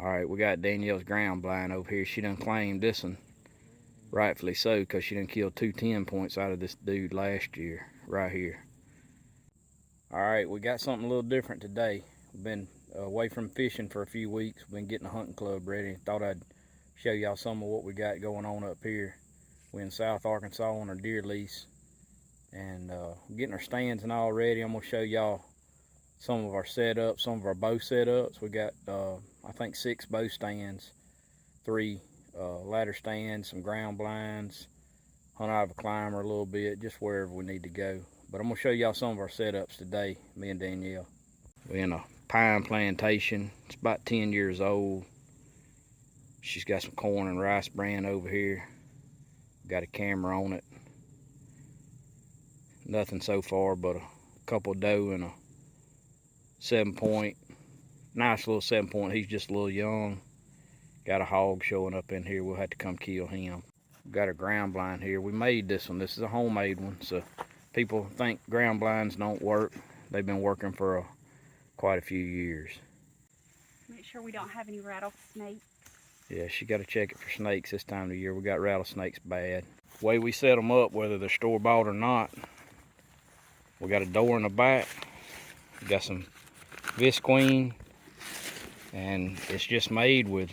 Alright, we got Danielle's ground blind over here. She done claimed this one, rightfully so, because she done killed 2 10 points out of this dude last year, right here. Alright, we got something a little different today. We've been away from fishing for a few weeks. We've been getting a hunting club ready. Thought I'd show y'all some of what we got going on up here. We're in South Arkansas on our deer lease, and getting our stands and all ready. I'm gonna show y'all some of our setups, some of our bow setups. We got I think 6 bow stands, 3 ladder stands, some ground blinds, hunt out of a climber a little bit, just wherever we need to go. But I'm gonna show y'all some of our setups today, me and Danielle. We're in a pine plantation. It's about 10 years old. She's got some corn and rice bran over here. Got a camera on it. Nothing so far but a couple doe and a 7-point. Nice little 7-point. He's just a little young. Got a hog showing up in here. We'll have to come kill him. Got a ground blind here. We made this one. This is a homemade one. So people think ground blinds don't work. They've been working for quite a few years. Make sure we don't have any rattlesnakes. Yeah, she got to check it for snakes this time of the year. We got rattlesnakes bad. The way we set them up, whether they're store-bought or not, we got a door in the back. We got some visqueen, and it's just made with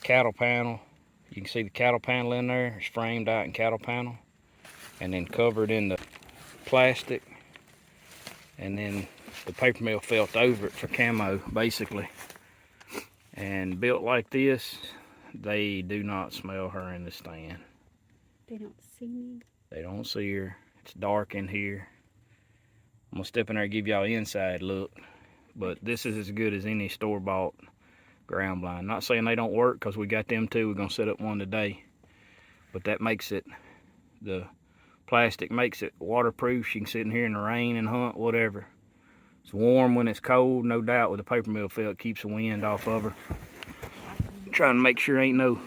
cattle panel. You can see the cattle panel in there. It's framed out in cattle panel, and then covered in the plastic, and then the paper mill felt over it for camo, basically. And built like this, they do not smell her in the stand. They don't see me. They don't see her. It's dark in here. I'm gonna step in there and give y'all an inside look, but this is as good as any store-bought ground blind. Not saying they don't work, because we got them too. We're gonna set up one today, but that makes it, the plastic makes it waterproof. She can sit in here in the rain and hunt, whatever. It's warm when it's cold, no doubt, with the paper mill felt. Keeps the wind off of her. Trying to make sure ain't no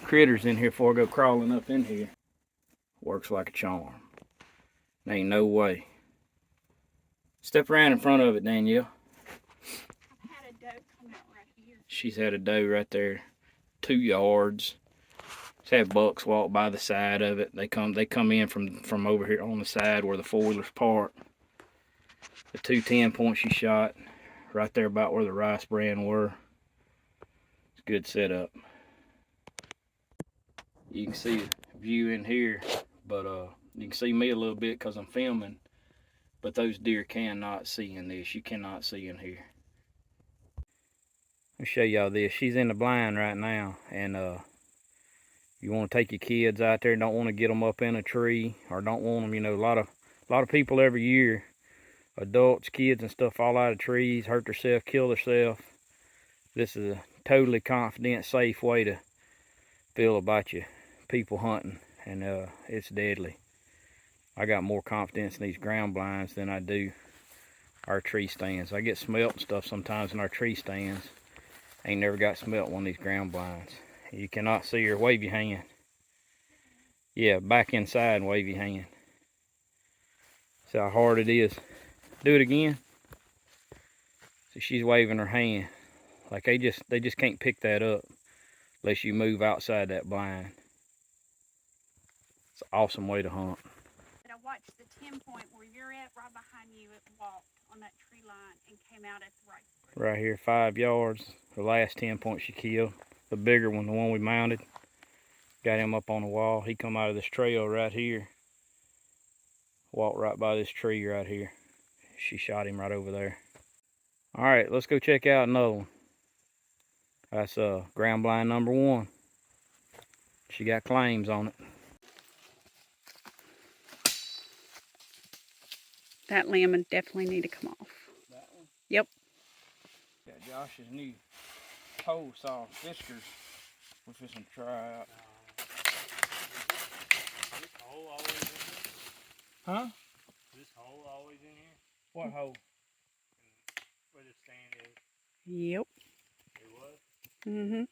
critters in here before I go crawling up in here. Works like a charm. There ain't no way. Step around in front of it, Danielle. I've had a doe come out right here. She's had a doe right there, 2 yards. She's had bucks walk by the side of it. They come in from over here on the side where the 4-wheelers park. The 2 10 points she shot, right there about where the rice bran were. It's a good setup. You can see the view in here, but you can see me a little bit because I'm filming. But those deer cannot see in this. You cannot see in here. Let me show y'all this. She's in the blind right now, and you want to take your kids out there, don't want to get them up in a tree, or don't want them, you know, a lot of people every year, adults, kids and stuff, fall out of trees, hurt themselves, kill themselves. This is a totally confident, safe way to feel about your people hunting, and it's deadly. I got more confidence in these ground blinds than I do our tree stands. I get smelt and stuff sometimes in our tree stands. Ain't never got smelt one of these ground blinds. You cannot see her. Wave your hand. Yeah, back inside and wave your hand. See how hard it is. Do it again. So she's waving her hand. Like they just can't pick that up unless you move outside that blind. It's an awesome way to hunt. I watched the 10-point where you're at, right behind you. It walked on that tree line and came out at the right spot. Right here, 5 yards. The last 10 points she killed. The bigger one, the one we mounted. Got him up on the wall. He come out of this trail right here. Walked right by this tree right here. She shot him right over there. All right, let's go check out another one. That's ground blind number 1. She got claims on it. That lamb would definitely need to come off. That one? Yep. Got Josh's new toe saw whiskers. We're fixing to try out. This hole always in here? Huh? This hole always in here? What hole? Where the stand is? Yep. It was? Mm-hmm.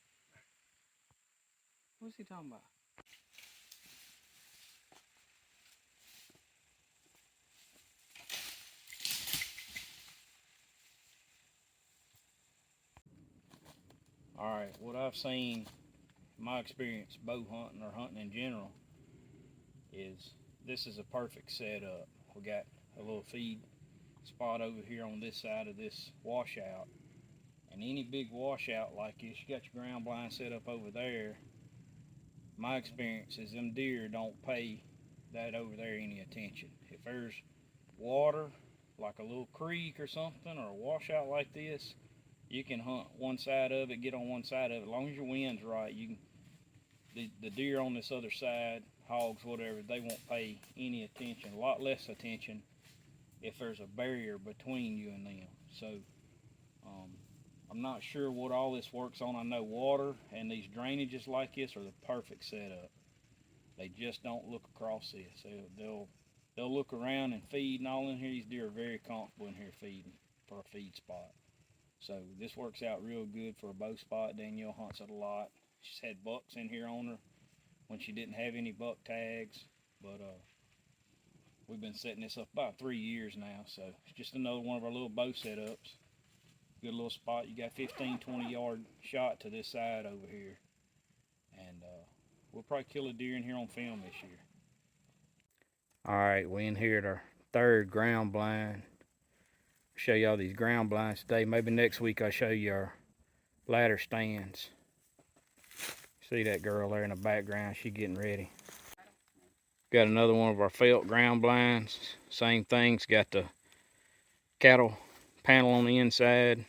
What's he talking about? Alright, what I've seen, my experience bow hunting or hunting in general, is this is a perfect setup. We got a little feed spot over here on this side of this washout. And any big washout like this, you got your ground blind set up over there. My experience is them deer don't pay that over there any attention. If there's water, like a little creek or something, or a washout like this, you can hunt one side of it, get on one side of it. As long as your wind's right, you can. The deer on this other side, hogs, whatever, they won't pay any attention. A lot less attention if there's a barrier between you and them. So I'm not sure what all this works on. I know water and these drainages like this are the perfect setup. They just don't look across this. They'll look around and feed and all in here. These deer are very comfortable in here feeding for a feed spot. So this works out real good for a bow spot. Danielle hunts it a lot. She's had bucks in here on her when she didn't have any buck tags. But we've been setting this up about 3 years now. So it's just another one of our little bow setups. Good little spot. You got 15-20 yard shot to this side over here. And we'll probably kill a deer in here on film this year. Alright, we in here at our third ground blind. Show y'all these ground blinds today. Maybe next week I'll show you our ladder stands. See that girl there in the background? She getting ready. Got another one of our felt ground blinds. Same thing's got the cattle panel on the inside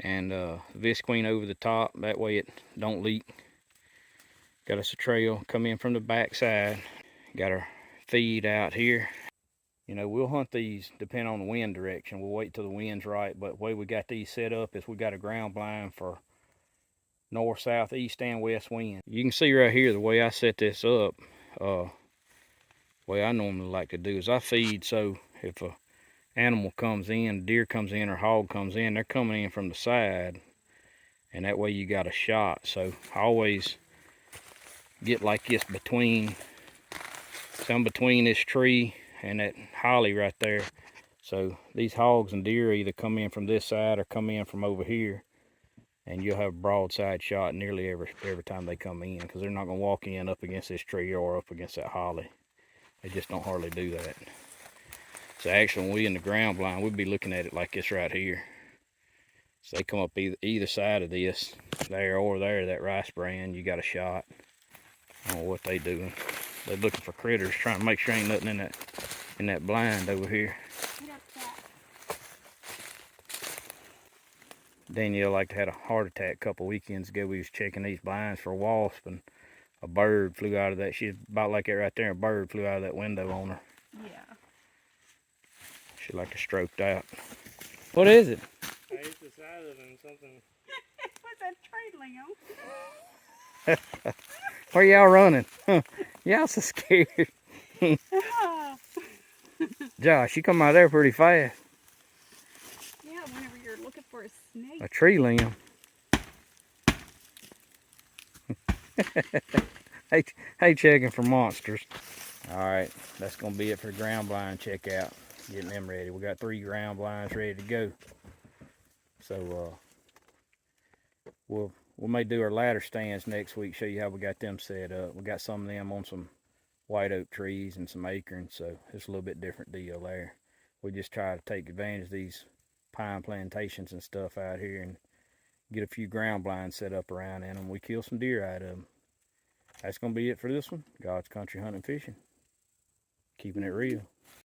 and visqueen over the top. That way it don't leak. Got us a trail come in from the back side. Got our feed out here. You know, we'll hunt these depending on the wind direction. We'll wait till the wind's right. But the way we got these set up is we got a ground blind for north, south, east, and west wind. You can see right here the way I set this up. The way I normally like to do is I feed so if a animal comes in, deer comes in or hog comes in, they're coming in from the side. And that way you got a shot. So I always get like this between this tree and that holly right there. So these hogs and deer either come in from this side or come in from over here, and you'll have a broadside shot nearly every time they come in, because they're not going to walk in up against this tree or up against that holly. They just don't hardly do that. So actually when we in the ground blind, we'd be looking at it like this right here. So they come up either side of this, there or there, that rice brand, you got a shot. I don't know what they doing. They're looking for critters, trying to make sure ain't nothing in that blind over here. Danielle like had a heart attack a couple weekends ago. We was checking these blinds for wasp, and a bird flew out of that. She's about like that right there. A bird flew out of that window on her. Yeah. She like to stroked out. What is it? I hit the side of it and something. It was a tree limb. Where y'all running? Y'all so scared. Josh, you come out there pretty fast. Yeah, whenever you're looking for a snake. A tree limb. hey, checking for monsters. Alright, that's going to be it for the ground blind checkout. Getting them ready. We got 3 ground blinds ready to go. So, we may do our ladder stands next week, show you how we got them set up. We got some of them on some white oak trees and some acorns, so it's a little bit different deal there. We just try to take advantage of these pine plantations and stuff out here and get a few ground blinds set up around in them. We kill some deer out of them. That's going to be it for this one. God's Country Hunting Fishing. Keeping it real.